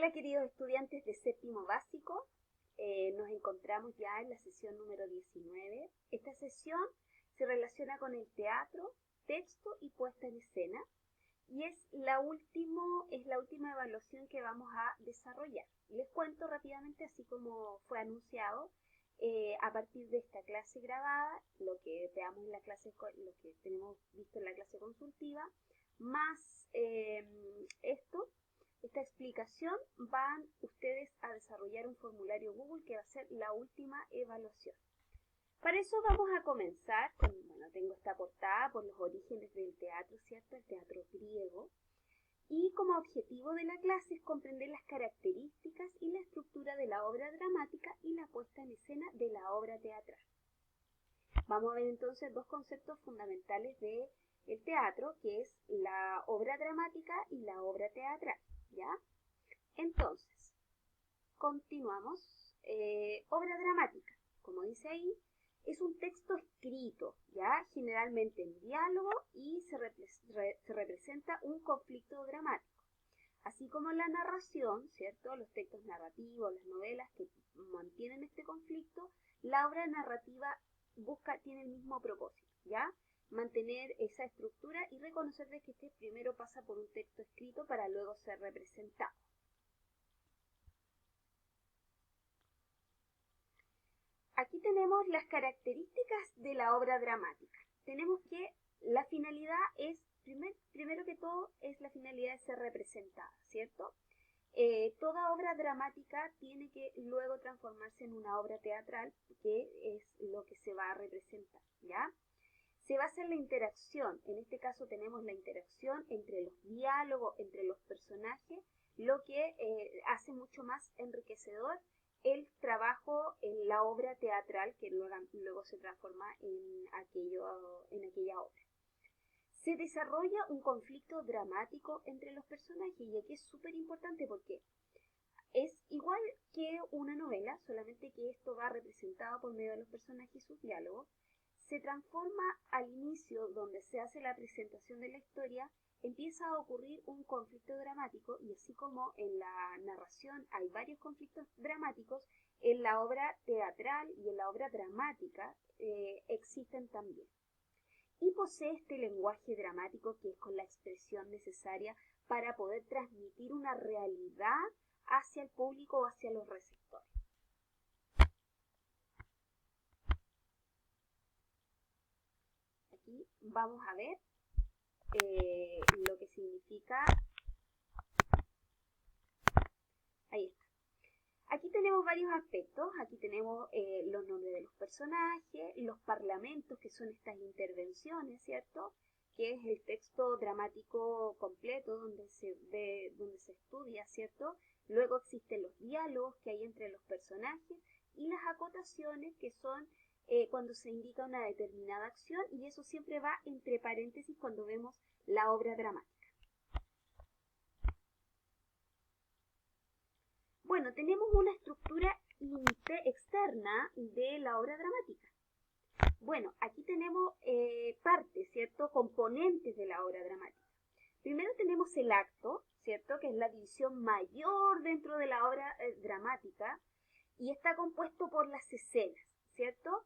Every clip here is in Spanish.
Hola queridos estudiantes de séptimo básico, nos encontramos ya en la sesión número 19. Esta sesión se relaciona con el teatro, texto y puesta en escena y es la última evaluación que vamos a desarrollar. Les cuento rápidamente, así como fue anunciado, a partir de esta clase grabada, lo que veamos en la clase, lo que tenemos visto en la clase consultiva, más esta explicación, van ustedes a desarrollar un formulario Google que va a ser la última evaluación. Para eso vamos a comenzar con, tengo esta portada por los orígenes del teatro, ¿cierto? El teatro griego. Y como objetivo de la clase es comprender las características y la estructura de la obra dramática y la puesta en escena de la obra teatral. Vamos a ver entonces dos conceptos fundamentales del teatro, que es la obra dramática y la obra teatral, ¿ya? Entonces, continuamos. Obra dramática, como dice ahí, es un texto escrito, ¿ya? Generalmente en diálogo y se representa un conflicto dramático. Así como la narración, ¿cierto? Los textos narrativos, las novelas que mantienen este conflicto, la obra narrativa tiene el mismo propósito, ¿ya? Mantener esa estructura y reconocer de que este primero pasa por un texto escrito para luego ser representado. Aquí tenemos las características de la obra dramática. Tenemos que la finalidad es, primero que todo, es la finalidad de ser representada, ¿cierto? Toda obra dramática tiene que luego transformarse en una obra teatral, que es lo que se va a representar, ¿ya? Se basa en la interacción. En este caso tenemos la interacción entre los diálogos, entre los personajes, lo que hace mucho más enriquecedor el trabajo en la obra teatral que luego se transforma en aquella obra. Se desarrolla un conflicto dramático entre los personajes, y aquí es súper importante porque es igual que una novela, solamente que esto va representado por medio de los personajes y sus diálogos. Se transforma al inicio, donde se hace la presentación de la historia, empieza a ocurrir un conflicto dramático, y así como en la narración hay varios conflictos dramáticos, en la obra teatral y en la obra dramática existen también. Y posee este lenguaje dramático que es con la expresión necesaria para poder transmitir una realidad hacia el público o hacia los receptores. Aquí vamos a ver lo que significa. Ahí está. Aquí tenemos varios aspectos. Aquí tenemos los nombres de los personajes, los parlamentos, que son estas intervenciones, ¿cierto? Que es el texto dramático completo donde se estudia, ¿cierto? Luego existen los diálogos que hay entre los personajes y las acotaciones, que son cuando se indica una determinada acción, y eso siempre va entre paréntesis cuando vemos la obra dramática. Bueno, tenemos una estructura externa de la obra dramática. Bueno, aquí tenemos partes, ¿cierto? Componentes de la obra dramática. Primero tenemos el acto, ¿cierto? Que es la división mayor dentro de la obra dramática, y está compuesto por las escenas, ¿cierto?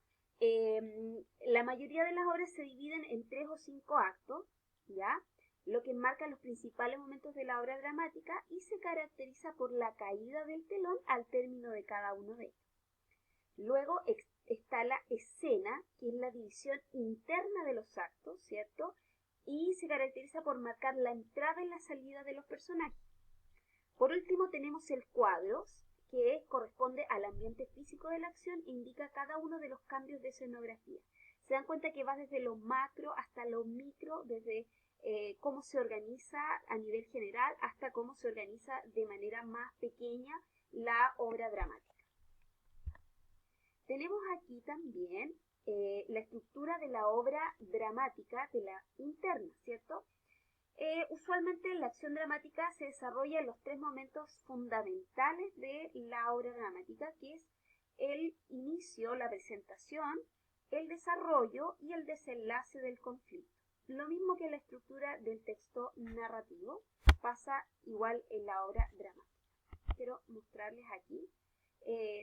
La mayoría de las obras se dividen en 3 o 5 actos, ¿ya? Lo que marca los principales momentos de la obra dramática y se caracteriza por la caída del telón al término de cada uno de ellos. Luego está la escena, que es la división interna de los actos, ¿cierto? Y se caracteriza por marcar la entrada y la salida de los personajes. Por último tenemos el cuadro, que corresponde al ambiente físico de la acción e indica cada uno de los cambios de escenografía. Se dan cuenta que va desde lo macro hasta lo micro, desde cómo se organiza a nivel general hasta cómo se organiza de manera más pequeña la obra dramática. Tenemos aquí también la estructura de la obra dramática, de la interna, ¿cierto? Usualmente la acción dramática se desarrolla en los 3 momentos fundamentales de la obra dramática, que es el inicio, la presentación, el desarrollo y el desenlace del conflicto. Lo mismo que la estructura del texto narrativo pasa igual en la obra dramática. quiero mostrarles aquí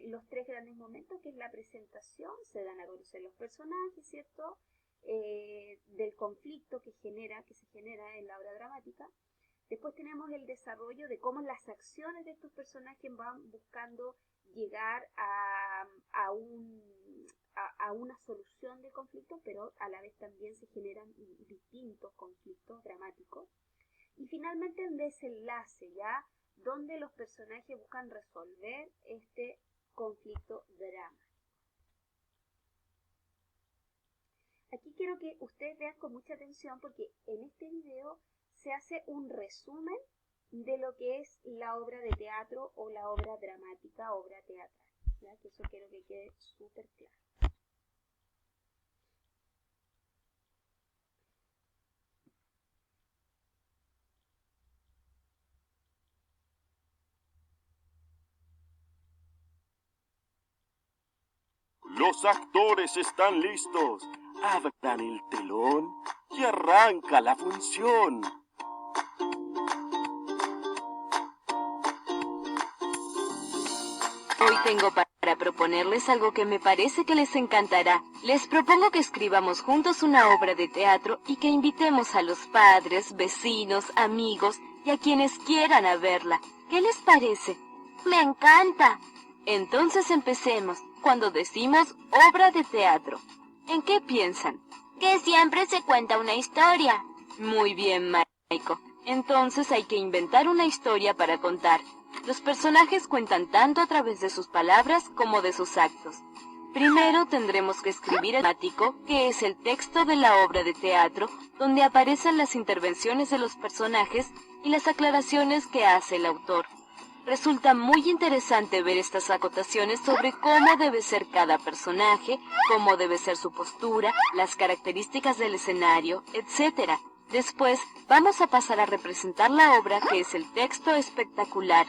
los tres grandes momentos, que es la presentación, se dan a conocer los personajes, ¿cierto? Del conflicto que se genera en la obra dramática. Después tenemos el desarrollo de cómo las acciones de estos personajes van buscando llegar a una solución del conflicto, pero a la vez también se generan distintos conflictos dramáticos. Y finalmente el desenlace, ¿ya? Donde los personajes buscan resolver este conflicto dramático. Aquí quiero que ustedes vean con mucha atención porque en este video se hace un resumen de lo que es la obra de teatro o la obra dramática, obra teatral, ¿ya? Que eso quiero que quede súper claro. Los actores están listos. Abran el telón y arranca la función. Hoy tengo para proponerles algo que me parece que les encantará. Les propongo que escribamos juntos una obra de teatro y que invitemos a los padres, vecinos, amigos y a quienes quieran a verla. ¿Qué les parece? ¡Me encanta! Entonces empecemos. Cuando decimos obra de teatro, ¿en qué piensan? Que siempre se cuenta una historia. Muy bien, Maiko. Entonces hay que inventar una historia para contar. Los personajes cuentan tanto a través de sus palabras como de sus actos. Primero tendremos que escribir el dramático, que es el texto de la obra de teatro, donde aparecen las intervenciones de los personajes y las aclaraciones que hace el autor. Resulta muy interesante ver estas acotaciones sobre cómo debe ser cada personaje, cómo debe ser su postura, las características del escenario, etc. Después vamos a pasar a representar la obra, que es el texto espectacular.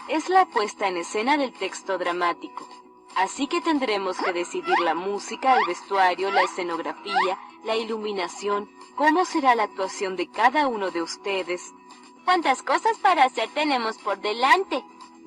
Es la puesta en escena del texto dramático. Así que tendremos que decidir la música, el vestuario, la escenografía, la iluminación, cómo será la actuación de cada uno de ustedes. ¿Cuántas cosas para hacer tenemos por delante?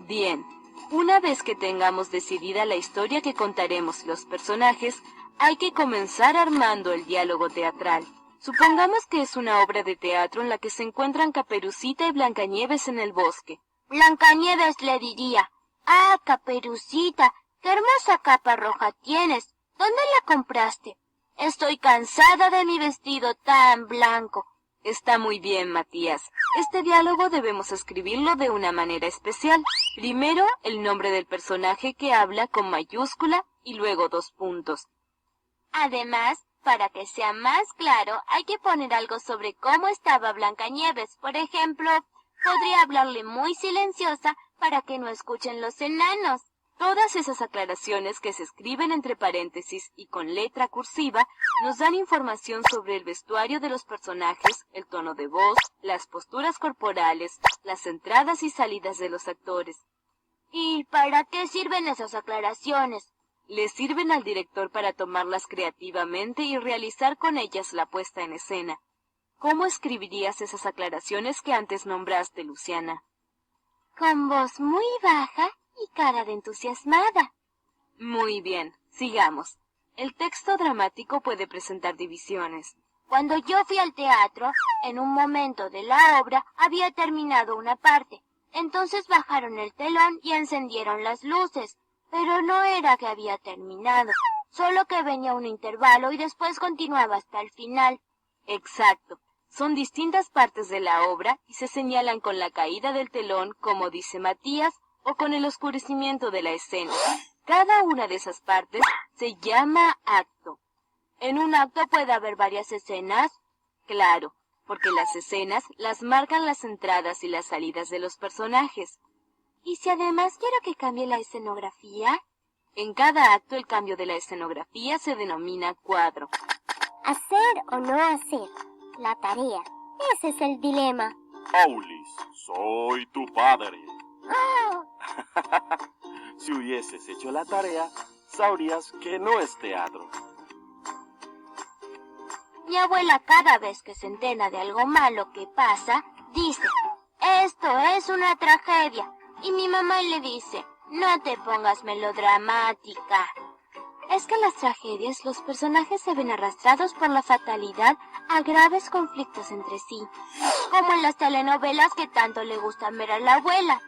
Bien, una vez que tengamos decidida la historia que contaremos los personajes, hay que comenzar armando el diálogo teatral. Supongamos que es una obra de teatro en la que se encuentran Caperucita y Blancanieves en el bosque. Blancanieves le diría: «Ah, Caperucita, qué hermosa capa roja tienes. ¿Dónde la compraste? Estoy cansada de mi vestido tan blanco». Está muy bien, Matías. Este diálogo debemos escribirlo de una manera especial. Primero, el nombre del personaje que habla con mayúscula y luego 2 puntos. Además, para que sea más claro, hay que poner algo sobre cómo estaba Blancanieves. Por ejemplo, podría hablarle muy silenciosa para que no escuchen los enanos. Todas esas aclaraciones que se escriben entre paréntesis y con letra cursiva nos dan información sobre el vestuario de los personajes, el tono de voz, las posturas corporales, las entradas y salidas de los actores. ¿Y para qué sirven esas aclaraciones? Le sirven al director para tomarlas creativamente y realizar con ellas la puesta en escena. ¿Cómo escribirías esas aclaraciones que antes nombraste, Luciana? Con voz muy baja y cara de entusiasmada. Muy bien, sigamos. El texto dramático puede presentar divisiones. Cuando yo fui al teatro, en un momento de la obra había terminado una parte. Entonces bajaron el telón y encendieron las luces. Pero no era que había terminado, solo que venía un intervalo y después continuaba hasta el final. Exacto. Son distintas partes de la obra y se señalan con la caída del telón, como dice Matías, o con el oscurecimiento de la escena. Cada una de esas partes se llama acto. ¿En un acto puede haber varias escenas? Claro, porque las escenas las marcan las entradas y las salidas de los personajes. ¿Y si además quiero que cambie la escenografía? En cada acto el cambio de la escenografía se denomina cuadro. ¿Hacer o no hacer la tarea? Ese es el dilema. Aulis, soy tu padre. ¡Oh! Si hubieses hecho la tarea, sabrías que no es teatro. Mi abuela, cada vez que se entera de algo malo que pasa, dice: «Esto es una tragedia. y mi mamá le dice, no te pongas melodramática. Es que en las tragedias los personajes se ven arrastrados por la fatalidad a graves conflictos entre sí. Como en las telenovelas que tanto le gustan ver a la abuela.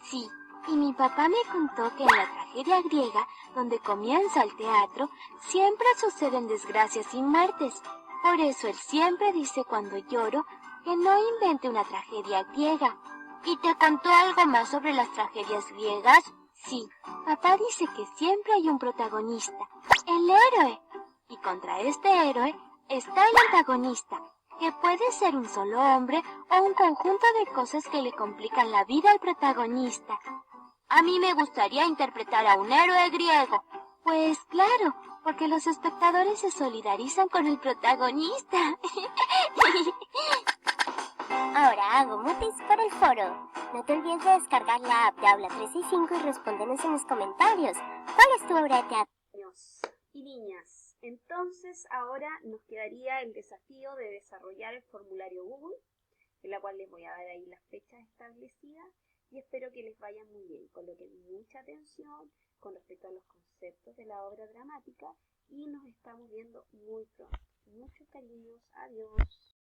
Sí, y mi papá me contó que en la tragedia griega, donde comienza el teatro, siempre suceden desgracias y muertes. Por eso él siempre dice cuando lloro que no invente una tragedia griega. ¿Y te contó algo más sobre las tragedias griegas? Sí, papá dice que siempre hay un protagonista, el héroe. Y contra este héroe está el antagonista, que puede ser un solo hombre o un conjunto de cosas que le complican la vida al protagonista. A mí me gustaría interpretar a un héroe griego. Pues claro, porque los espectadores se solidarizan con el protagonista. Ahora hago mutis para el foro. No te olvides de descargar la app de Aula 365 y respóndenos en los comentarios. ¿Cuál es tu obra de teatro? Niños y niñas, entonces ahora nos quedaría el desafío de desarrollar el formulario Google, en la cual les voy a dar ahí las fechas establecidas y espero que les vaya muy bien. Coloquen mucha atención con respecto a los conceptos de la obra dramática y nos estamos viendo muy pronto. Muchos cariños, adiós.